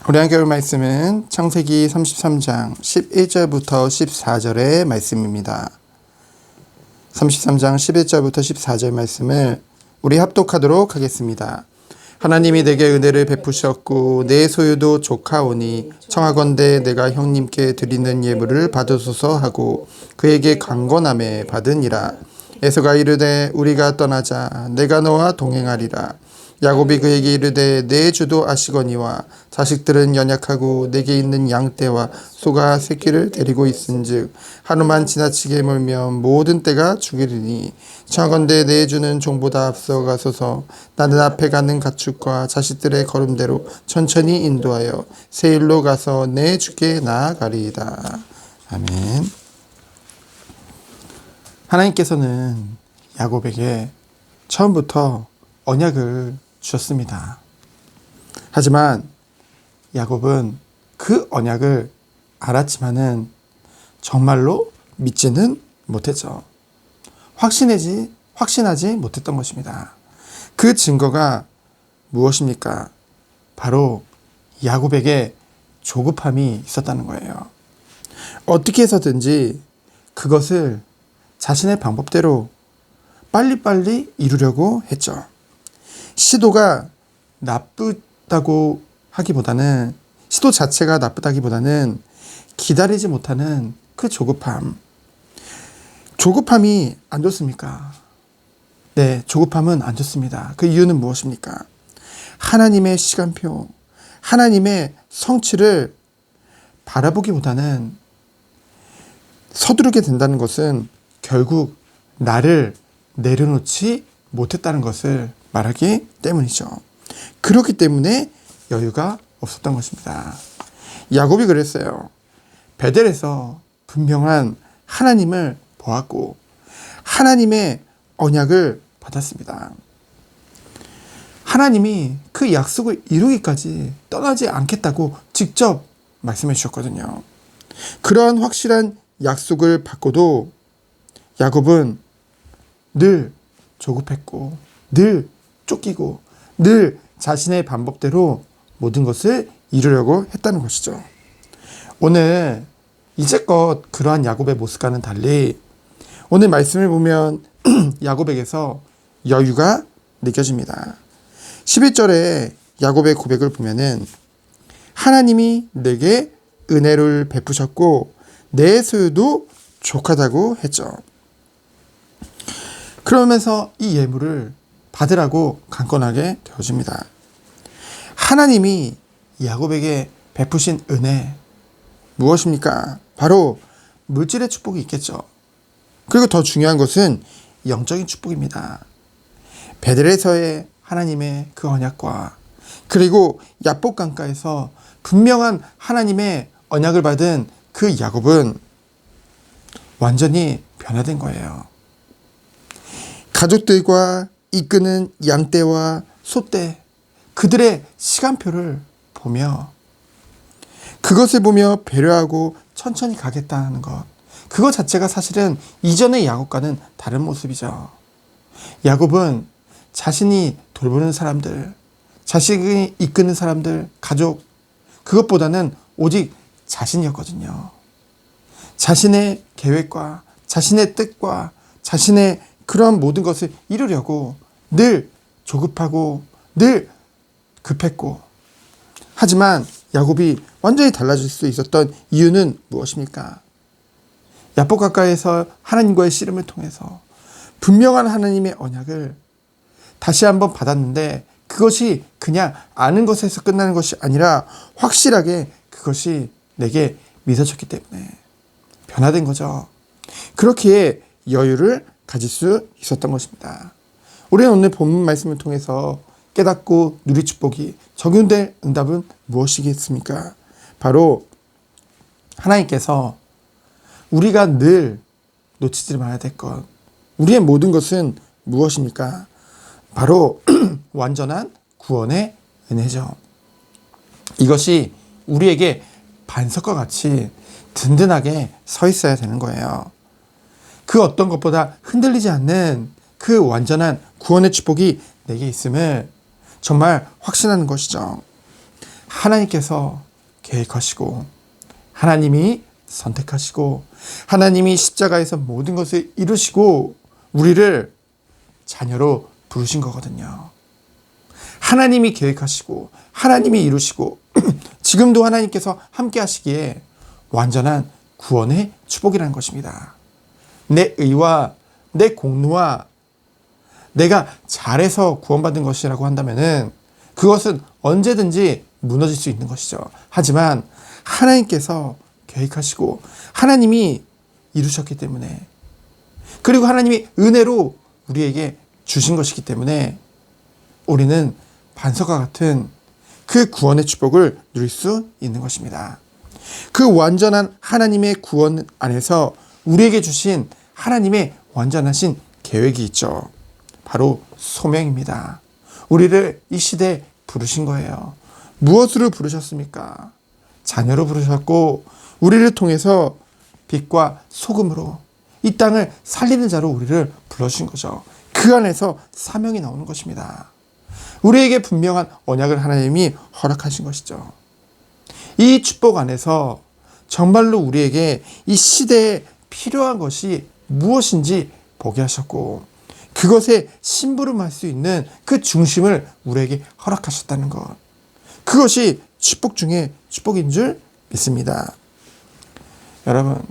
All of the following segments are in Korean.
우리 함께 볼 말씀은 창세기 33장 11절부터 14절의 말씀입니다. 33장 11절부터 14절 말씀을 우리 합독하도록 하겠습니다. 하나님이 내게 은혜를 베푸셨고 내 소유도 족하오니 청하건대 내가 형님께 드리는 예물을 받으소서 하고 그에게 강권함에 받으니라. 에서가 이르되 우리가 떠나자 내가 너와 동행하리라. 야곱이 그에게 이르되 내 주도 아시거니와 자식들은 연약하고 내게 있는 양떼와 소가 새끼를 데리고 있은즉 하루만 지나치게 멀면 모든 떼가 죽이리니 청하건대 내 주는 종보다 앞서가소서. 나는 앞에 가는 가축과 자식들의 걸음대로 천천히 인도하여 세일로 가서 내 주께 나아가리이다. 아멘. 하나님께서는 야곱에게 처음부터 언약을 주셨습니다. 하지만 야곱은 그 언약을 알았지만은 정말로 믿지는 못했죠. 확신하지 못했던 것입니다. 그 증거가 무엇입니까? 바로 야곱에게 조급함이 있었다는 거예요. 어떻게 해서든지 그것을 자신의 방법대로 빨리빨리 이루려고 했죠. 시도가 나쁘다고 하기보다는 시도 자체가 나쁘다기보다는 기다리지 못하는 그 조급함이 안 좋습니까? 네, 조급함은 안 좋습니다. 그 이유는 무엇입니까? 하나님의 시간표, 하나님의 성취를 바라보기보다는 서두르게 된다는 것은 결국 나를 내려놓지 못했다는 것을 말하기 때문이죠. 그렇기 때문에 여유가 없었던 것입니다. 야곱이 그랬어요. 베델에서 분명한 하나님을 보았고 하나님의 언약을 받았습니다. 하나님이 그 약속을 이루기까지 떠나지 않겠다고 직접 말씀해 주셨거든요. 그러한 확실한 약속을 받고도 야곱은 늘 조급했고 늘 쫓기고 늘 자신의 방법대로 모든 것을 이루려고 했다는 것이죠. 오늘 이제껏 그러한 야곱의 모습과는 달리 오늘 말씀을 보면 야곱에게서 여유가 느껴집니다. 11절에 야곱의 고백을 보면은 하나님이 내게 은혜를 베푸셨고 내 소유도 족하다고 했죠. 그러면서 이 예물을 받으라고 강권하게 되어집니다. 하나님이 야곱에게 베푸신 은혜 무엇입니까? 바로 물질의 축복이 있겠죠. 그리고 더 중요한 것은 영적인 축복입니다. 베델에서의 하나님의 그 언약과 그리고 야복 강가에서 분명한 하나님의 언약을 받은 그 야곱은 완전히 변화된 거예요. 가족들과 이끄는 양떼와 소떼, 그들의 시간표를 보며 그것을 보며 배려하고 천천히 가겠다는 것, 그것 자체가 사실은 이전의 야곱과는 다른 모습이죠. 야곱은 자신이 돌보는 사람들, 자신이 이끄는 사람들, 가족, 그것보다는 오직 자신이었거든요. 자신의 계획과 자신의 뜻과 자신의 그러한 모든 것을 이루려고 늘 조급하고 늘 급했고, 하지만 야곱이 완전히 달라질 수 있었던 이유는 무엇입니까? 야복 가까이에서 하나님과의 씨름을 통해서 분명한 하나님의 언약을 다시 한번 받았는데 그것이 그냥 아는 것에서 끝나는 것이 아니라 확실하게 그것이 내게 믿어졌기 때문에 변화된 거죠. 그렇기에 여유를 가질 수 있었던 것입니다. 우리는 오늘 본문 말씀을 통해서 깨닫고 누릴 축복이 적용될 응답은 무엇이겠습니까? 바로 하나님께서 우리가 늘 놓치지 말아야 될 것, 우리의 모든 것은 무엇입니까? 바로 완전한 구원의 은혜죠. 이것이 우리에게 반석과 같이 든든하게 서 있어야 되는 거예요. 그 어떤 것보다 흔들리지 않는 그 완전한 구원의 축복이 내게 있음을 정말 확신하는 것이죠. 하나님께서 계획하시고 하나님이 선택하시고 하나님이 십자가에서 모든 것을 이루시고 우리를 자녀로 부르신 거거든요. 하나님이 계획하시고 하나님이 이루시고 지금도 하나님께서 함께 하시기에 완전한 구원의 축복이라는 것입니다. 내 의와 내 공로와 내가 잘해서 구원받은 것이라고 한다면은 그것은 언제든지 무너질 수 있는 것이죠. 하지만 하나님께서 계획하시고 하나님이 이루셨기 때문에 그리고 하나님이 은혜로 우리에게 주신 것이기 때문에 우리는 반석과 같은 그 구원의 축복을 누릴 수 있는 것입니다. 그 완전한 하나님의 구원 안에서 우리에게 주신 하나님의 완전하신 계획이 있죠. 바로 소명입니다. 우리를 이 시대에 부르신 거예요. 무엇으로 부르셨습니까? 자녀로 부르셨고 우리를 통해서 빛과 소금으로 이 땅을 살리는 자로 우리를 불러주신 거죠. 그 안에서 사명이 나오는 것입니다. 우리에게 분명한 언약을 하나님이 허락하신 것이죠. 이 축복 안에서 정말로 우리에게 이 시대에 필요한 것이 무엇인지 보게 하셨고 그것에 심부름할 수 있는 그 중심을 우리에게 허락하셨다는 것. 그것이 축복 중에 축복인 줄 믿습니다. 여러분,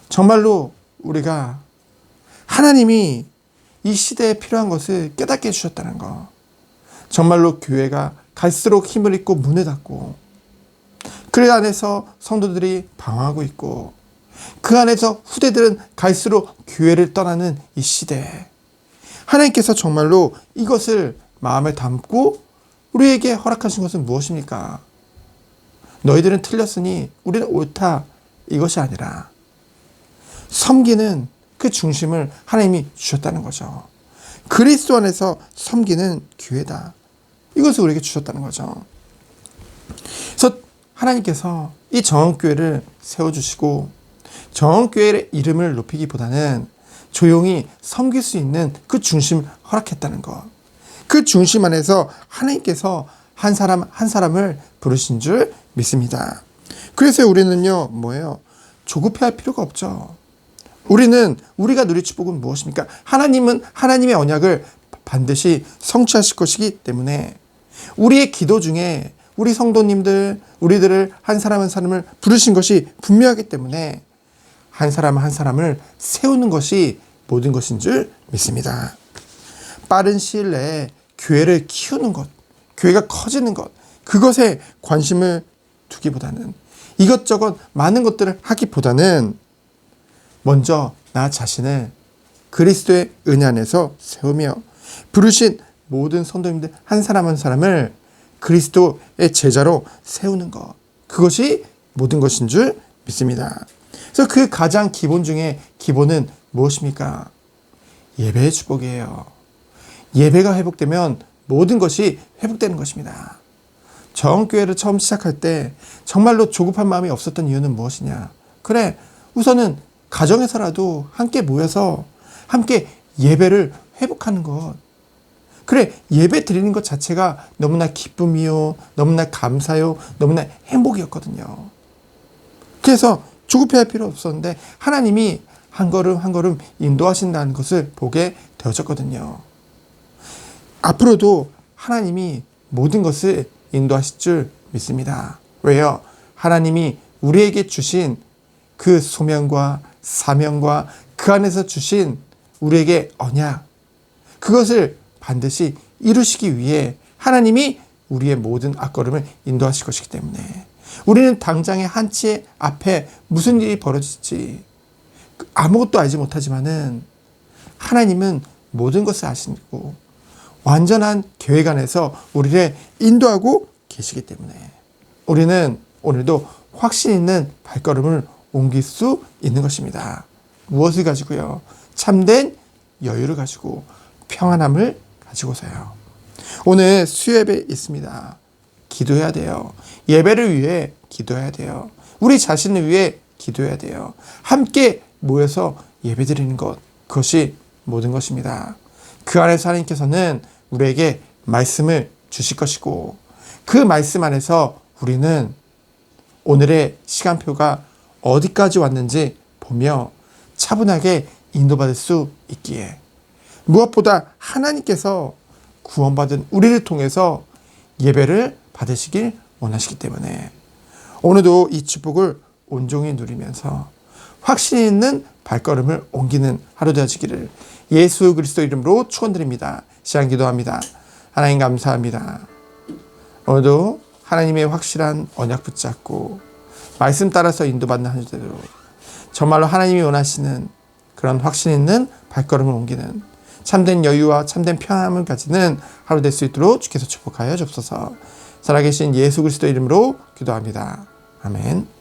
정말로 우리가 하나님이 이 시대에 필요한 것을 깨닫게 해주셨다는 것. 정말로 교회가 갈수록 힘을 잃고 문을 닫고 그 안에서 성도들이 방황하고 있고 그 안에서 후대들은 갈수록 교회를 떠나는 이 시대에 하나님께서 정말로 이것을 마음에 담고 우리에게 허락하신 것은 무엇입니까? 너희들은 틀렸으니 우리는 옳다 이것이 아니라 섬기는 그 중심을 하나님이 주셨다는 거죠. 그리스도 안에서 섬기는 교회다. 이것을 우리에게 주셨다는 거죠. 그래서 하나님께서 이 정원교회를 세워주시고 정원교회의 이름을 높이기보다는 조용히 섬길 수 있는 그 중심을 허락했다는 것. 그 중심 안에서 하나님께서 한 사람 한 사람을 부르신 줄 믿습니다. 그래서 우리는요, 뭐예요? 조급해할 필요가 없죠. 우리가 누릴 축복은 무엇입니까? 하나님은 하나님의 언약을 반드시 성취하실 것이기 때문에 우리의 기도 중에 우리 성도님들, 우리들을 한 사람 한 사람을 부르신 것이 분명하기 때문에 한 사람 한 사람을 세우는 것이 모든 것인 줄 믿습니다. 빠른 시일 내에 교회를 키우는 것, 교회가 커지는 것, 그것에 관심을 두기보다는 이것저것 많은 것들을 하기보다는 먼저 나 자신을 그리스도의 은혜 안에서 세우며 부르신 모든 성도님들 한 사람 한 사람을 그리스도의 제자로 세우는 것, 그것이 모든 것인 줄 믿습니다. 그래서 그 가장 기본 중에 기본은 무엇입니까? 예배의 축복이에요. 예배가 회복되면 모든 것이 회복되는 것입니다. 정교회를 처음 시작할 때 정말로 조급한 마음이 없었던 이유는 무엇이냐? 그래, 우선은 가정에서라도 함께 모여서 함께 예배를 회복하는 것. 그래, 예배 드리는 것 자체가 너무나 기쁨이요, 너무나 감사요, 너무나 행복이었거든요. 그래서 조급해할 필요 없었는데 하나님이 한 걸음 한 걸음 인도하신다는 것을 보게 되어졌거든요. 앞으로도 하나님이 모든 것을 인도하실 줄 믿습니다. 왜요? 하나님이 우리에게 주신 그 소명과 사명과 그 안에서 주신 우리에게 언약, 그것을 반드시 이루시기 위해 하나님이 우리의 모든 앞걸음을 인도하실 것이기 때문에 우리는 당장의 한치 앞에 무슨 일이 벌어질지 아무것도 알지 못하지만은 하나님은 모든 것을 아시고 완전한 계획 안에서 우리를 인도하고 계시기 때문에 우리는 오늘도 확신 있는 발걸음을 옮길 수 있는 것입니다. 무엇을 가지고요? 참된 여유를 가지고 평안함을 가지고서요. 오늘 수요예배 있습니다. 기도해야 돼요. 예배를 위해 기도해야 돼요. 우리 자신을 위해 기도해야 돼요. 함께 모여서 예배드리는 것, 그것이 모든 것입니다. 그 안에서 하나님께서는 우리에게 말씀을 주실 것이고 그 말씀 안에서 우리는 오늘의 시간표가 어디까지 왔는지 보며 차분하게 인도받을 수 있기에, 무엇보다 하나님께서 구원받은 우리를 통해서 예배를 받으시길 원하시기 때문에 오늘도 이 축복을 온종일 누리면서 확신 있는 발걸음을 옮기는 하루 되어지기를 예수 그리스도 이름으로 축원드립니다. 시간 기도합니다. 하나님 감사합니다. 오늘도 하나님의 확실한 언약 붙잡고 말씀 따라서 인도받는 한 주대로 정말로 하나님이 원하시는 그런 확신 있는 발걸음을 옮기는 참된 여유와 참된 편안함을 가지는 하루 될 수 있도록 주께서 축복하여 주옵소서. 살아계신 예수 그리스도 이름으로 기도합니다. 아멘.